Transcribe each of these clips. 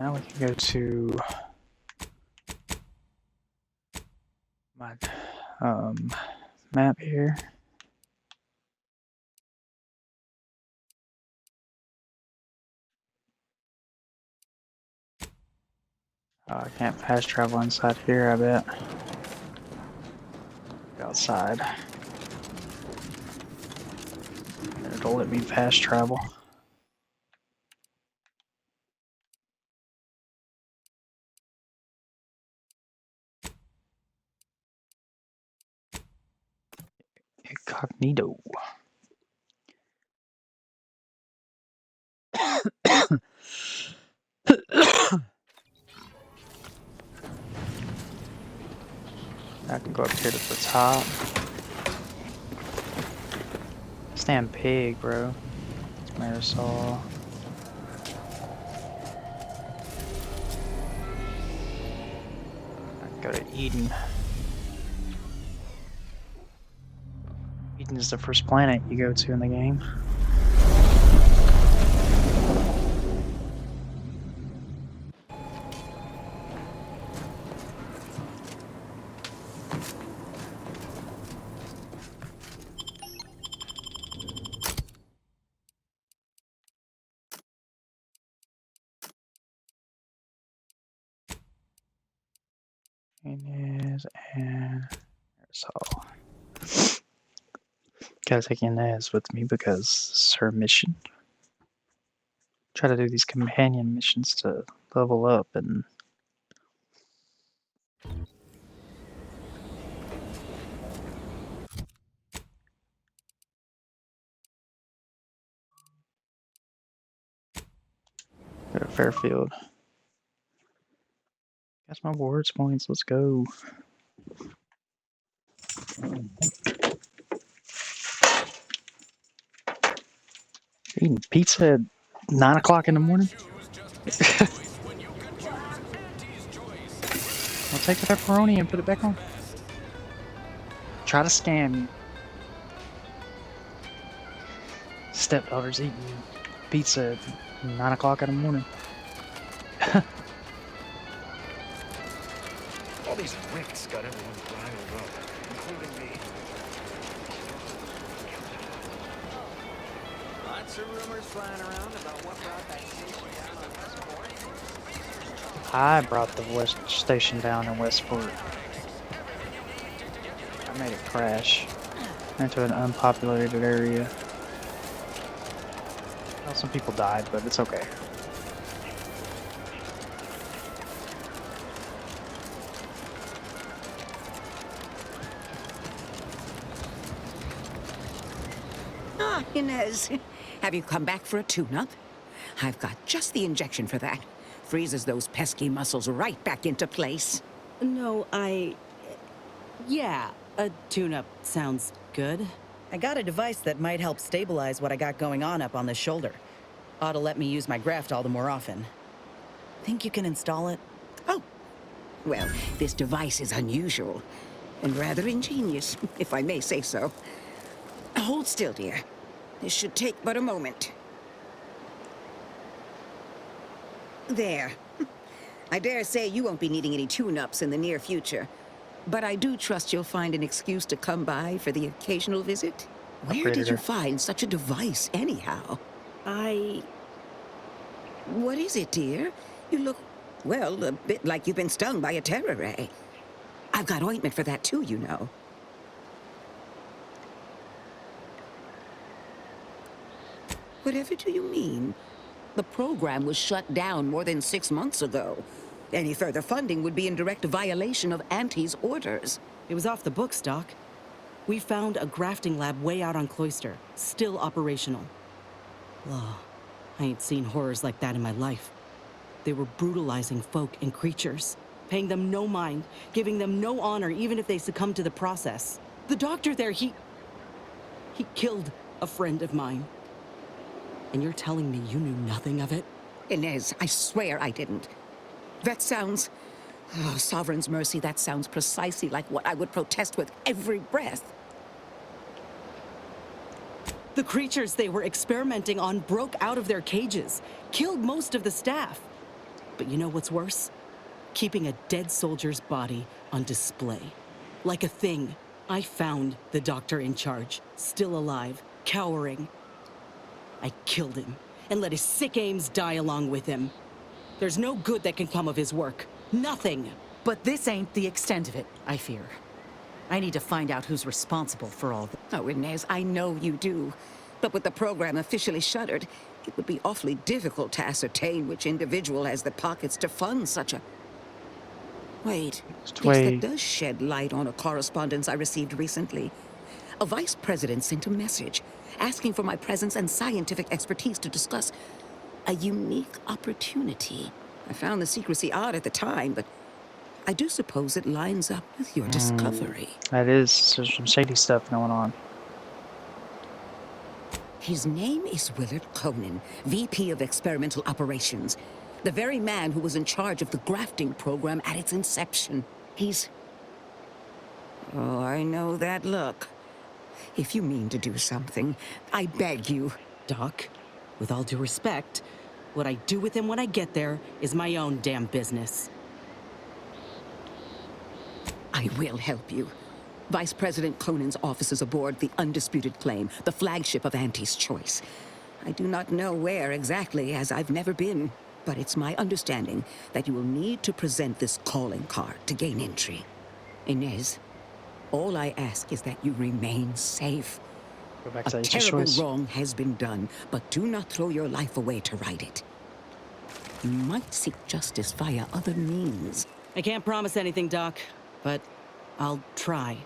Now we can go to my map here. I can't fast travel inside here, I bet. Go outside. And it'll let me fast travel. Incognito. I can go up here to the top. Damn pig, bro. It's Marisol. I can go to Eden. Eden is the first planet you go to in the game. Inez and Marisol. Gotta take Inez with me because it's her mission. Try to do these companion missions to level up and go to Fairfield. That's my words points. Let's go. Eating pizza at 9 o'clock in the morning? I'll take the pepperoni and put it back on. Try to scam you. Stepdaughter's eating pizza at 9 o'clock in the morning. All these wicks got everyone riled up, including me. Lots of rumors flying around about what brought that station down on Westport. I brought the station down in Westport. I made it crash into an unpopulated area. Well, some people died, but it's okay. Ah, Inez, have you come back for a tune-up? I've got just the injection for that. Freezes those pesky muscles right back into place. No, yeah, a tune-up sounds good. I got a device that might help stabilize what I got going on up on the shoulder. Ought to let me use my graft all the more often. Think you can install it? Oh, well, this device is unusual and rather ingenious, if I may say so. Hold still, dear. This should take but a moment. There. I dare say you won't be needing any tune-ups in the near future. But I do trust you'll find an excuse to come by for the occasional visit. Where did you find such a device, anyhow? What is it, dear? You look, well, a bit like you've been stung by a terror ray. I've got ointment for that too, you know. Whatever do you mean? The program was shut down more than 6 months ago. Any further funding would be in direct violation of Auntie's orders. It was off the books, Doc. We found a grafting lab way out on Cloister, still operational. Oh, I ain't seen horrors like that in my life. They were brutalizing folk and creatures, paying them no mind, giving them no honor even if they succumbed to the process. The doctor there, he killed a friend of mine. And you're telling me you knew nothing of it? Inez, I swear I didn't. That sounds... Oh, Sovereign's mercy, that sounds precisely like what I would protest with every breath. The creatures they were experimenting on broke out of their cages, killed most of the staff. But you know what's worse? Keeping a dead soldier's body on display. Like a thing. I found the doctor in charge, still alive, cowering. I killed him and let his sick aims die along with him. There's no good that can come of his work. Nothing. But this ain't the extent of it, I fear. I need to find out who's responsible for all this. Oh, Inez, I know you do. But with the program officially shuttered, it would be awfully difficult to ascertain which individual has the pockets to fund such a... Wait. Just Yes, that wait. does shed light on a correspondence I received recently. A vice president sent a message asking for my presence and scientific expertise to discuss a unique opportunity. I found the secrecy odd at the time, but I do suppose it lines up with your discovery. That is, there's some shady stuff going on. His name is Willard Conan, VP of Experimental Operations. The very man who was in charge of the grafting program at its inception. He's... Oh, I know that look. If you mean to do something, I beg you. Doc, with all due respect, what I do with him when I get there is my own damn business. I will help you. Vice President Conan's office is aboard the Undisputed Claim, the flagship of Auntie's Choice. I do not know where exactly, as I've never been, but it's my understanding that you will need to present this calling card to gain entry. Inez, all I ask is that you remain safe. Go back A to Auntie's terrible Choice. wrong has been done, but do not throw your life away to right it. You might seek justice via other means. I can't promise anything, Doc, but I'll try.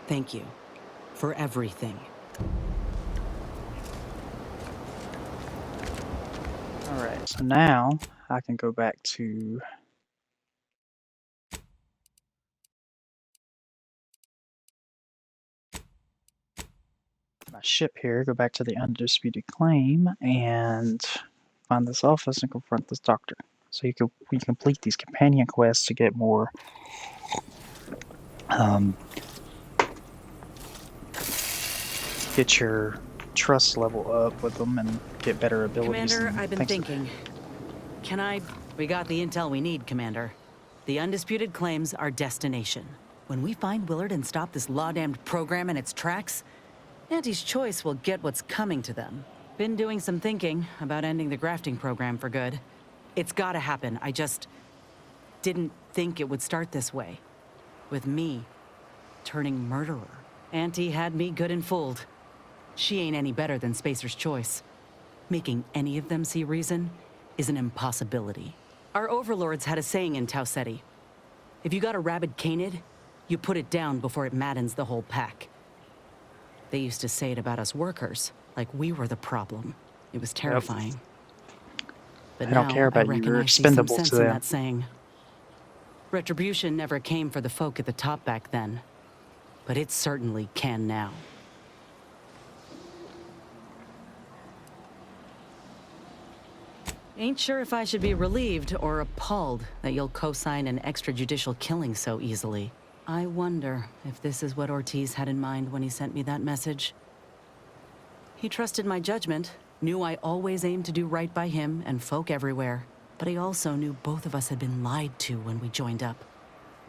Thank you for everything. Alright, so now I can go back to my ship here, go back to the Undisputed Claim, and find this office and confront this doctor. So we complete these companion quests to get more get your trust level up with them and get better abilities. Commander, and I've been things thinking. Can I... We got the intel we need, Commander. The Undisputed Claims our destination. When we find Willard and stop this law-damned program in its tracks, Auntie's Choice will get what's coming to them. Been doing some thinking about ending the grafting program for good. It's gotta happen. I just didn't think it would start this way. With me turning murderer. Auntie had me good and fooled. She ain't any better than Spacer's Choice. Making any of them see reason is an impossibility. Our overlords had a saying in Tau Ceti. If you got a rabid canid, you put it down before it maddens the whole pack. They used to say it about us workers, like we were the problem. It was terrifying. But I don't now care about I you. reckon You're I see some expendable sense to in them. that saying. Retribution never came for the folk at the top back then, but it certainly can now. Ain't sure if I should be relieved or appalled that you'll co-sign an extrajudicial killing so easily. I wonder if this is what Ortiz had in mind when he sent me that message. He trusted my judgment, knew I always aimed to do right by him and folk everywhere. But he also knew both of us had been lied to when we joined up.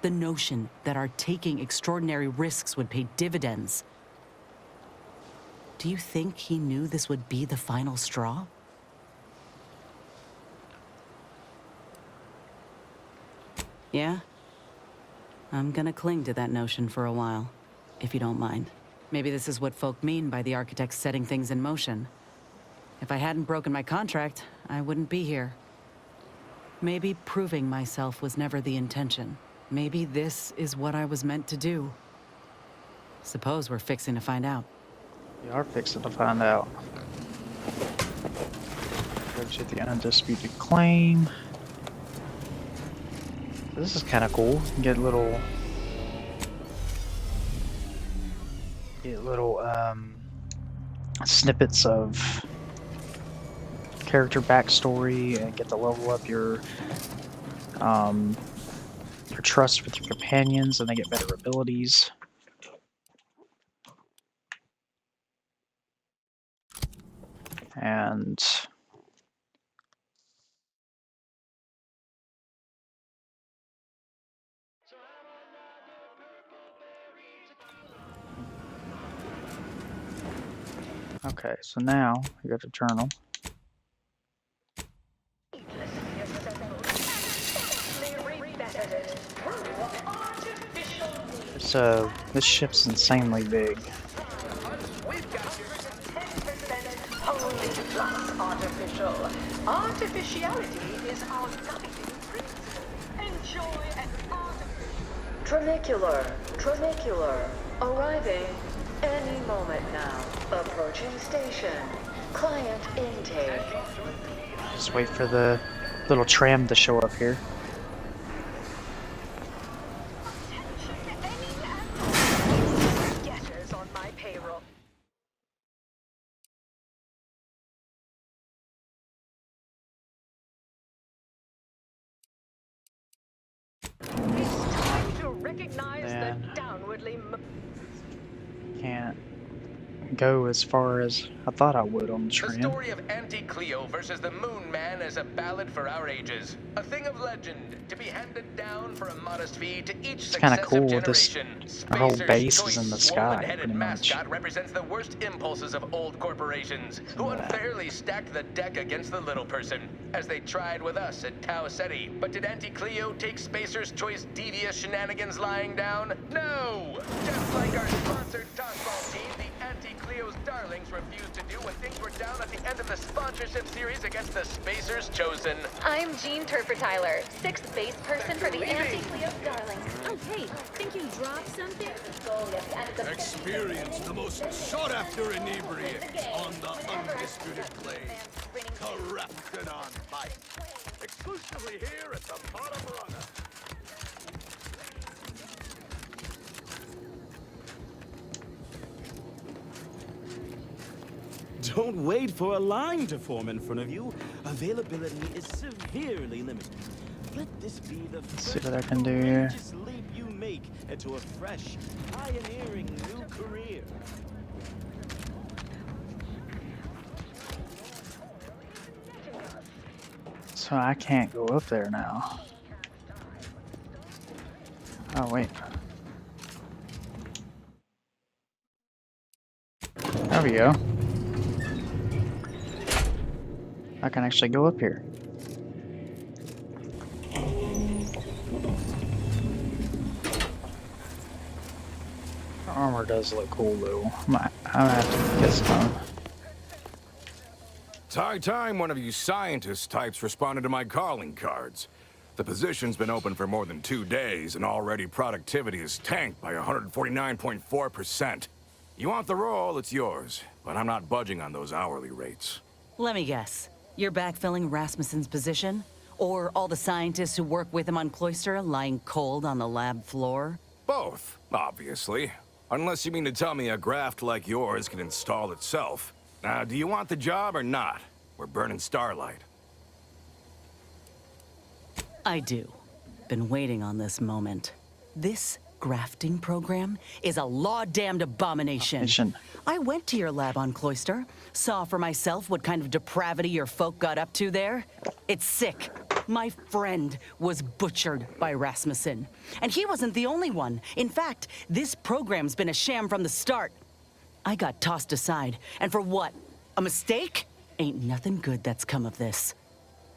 The notion that our taking extraordinary risks would pay dividends. Do you think he knew this would be the final straw? Yeah? I'm gonna cling to that notion for a while, if you don't mind. Maybe this is what folk mean by the architects setting things in motion. If I hadn't broken my contract, I wouldn't be here. Maybe proving myself was never the intention. Maybe this is what I was meant to do. Suppose we're fixing to find out. We are fixing to find out. Go to the Undisputed Claim. This is kind of cool. You can get little snippets of character backstory and get to level up your trust with your companions, and they get better abilities. And Okay, so now we go to journal. So this ship's insanely big. Artificial. Artificiality is our guiding principle. Enjoy an artificial. Tranicular. Arriving any moment now. Approaching station. Client intake. Just wait for the little tram to show up here. Getters on my payroll. It's time to recognize the downwardly. Can't go as far as I thought I would on the The tram. story of Auntie Cleo versus the Moon Man is a ballad for our ages. A thing of legend, to be handed down for a modest fee to each kinda successive cool, this- generation. our whole Spacer's base is choice in the sky, swollen-headed pretty much. mascot represents the worst impulses of old corporations, who unfairly stacked the deck against the little person, as they tried with us at Tau Ceti. But did Auntie Cleo take Spacer's choice devious shenanigans lying down? No! Just like our sponsored dodgeball team, the Auntie Cleo's darlings refused to do what things were down at the end of the sponsorship series against the Spacers Chosen. I'm Jean Turper-Tyler, 6th base person for the Anti-Cleo Darlings. Oh, hey, think you dropped something? Experience the most sought-after inebriate on the undisputed claim. Corrupted on pipe. Exclusively here at the bottom runner. Don't wait for a line to form in front of you. Availability is severely limited. Let this be the see first what I can do here. courageous leap you make into a fresh, pioneering new career. So I can't go up there now. Oh, wait. There we go. I can actually go up here. The armor does look cool though. I might have to get some. It's high time one of you scientist types responded to my calling cards. The position's been open for more than 2 days, and already productivity is tanked by 149.4%. You want the role, it's yours, but I'm not budging on those hourly rates. Let me guess. You're backfilling Rasmussen's position? Or all the scientists who work with him on Cloister lying cold on the lab floor? Both, obviously. Unless you mean to tell me a graft like yours can install itself. Now, do you want the job or not? We're burning starlight. I do. Been waiting on this moment. This grafting program is a law-damned abomination. I went to your lab on Cloister, saw for myself what kind of depravity your folk got up to there. It's sick. My friend was butchered by Rasmussen. And he wasn't the only one. In fact, this program's been a sham from the start. I got tossed aside. And for what? A mistake? Ain't nothing good that's come of this.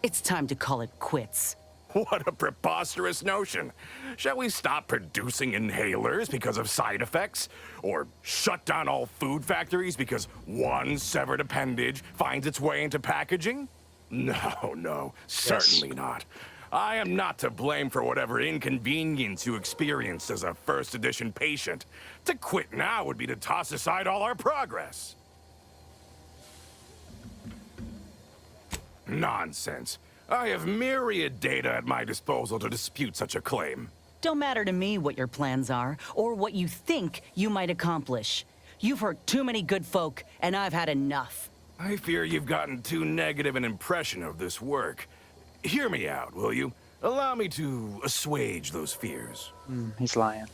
It's time to call it quits. What a preposterous notion. Shall we stop producing inhalers because of side effects? Or shut down all food factories because one severed appendage finds its way into packaging? No, certainly not. I am not to blame for whatever inconvenience you experienced as a first edition patient. To quit now would be to toss aside all our progress. Nonsense. I have myriad data at my disposal to dispute such a claim. Don't matter to me what your plans are, or what you think you might accomplish. You've hurt too many good folk, and I've had enough. I fear you've gotten too negative an impression of this work. Hear me out, will you? Allow me to assuage those fears. He's lying.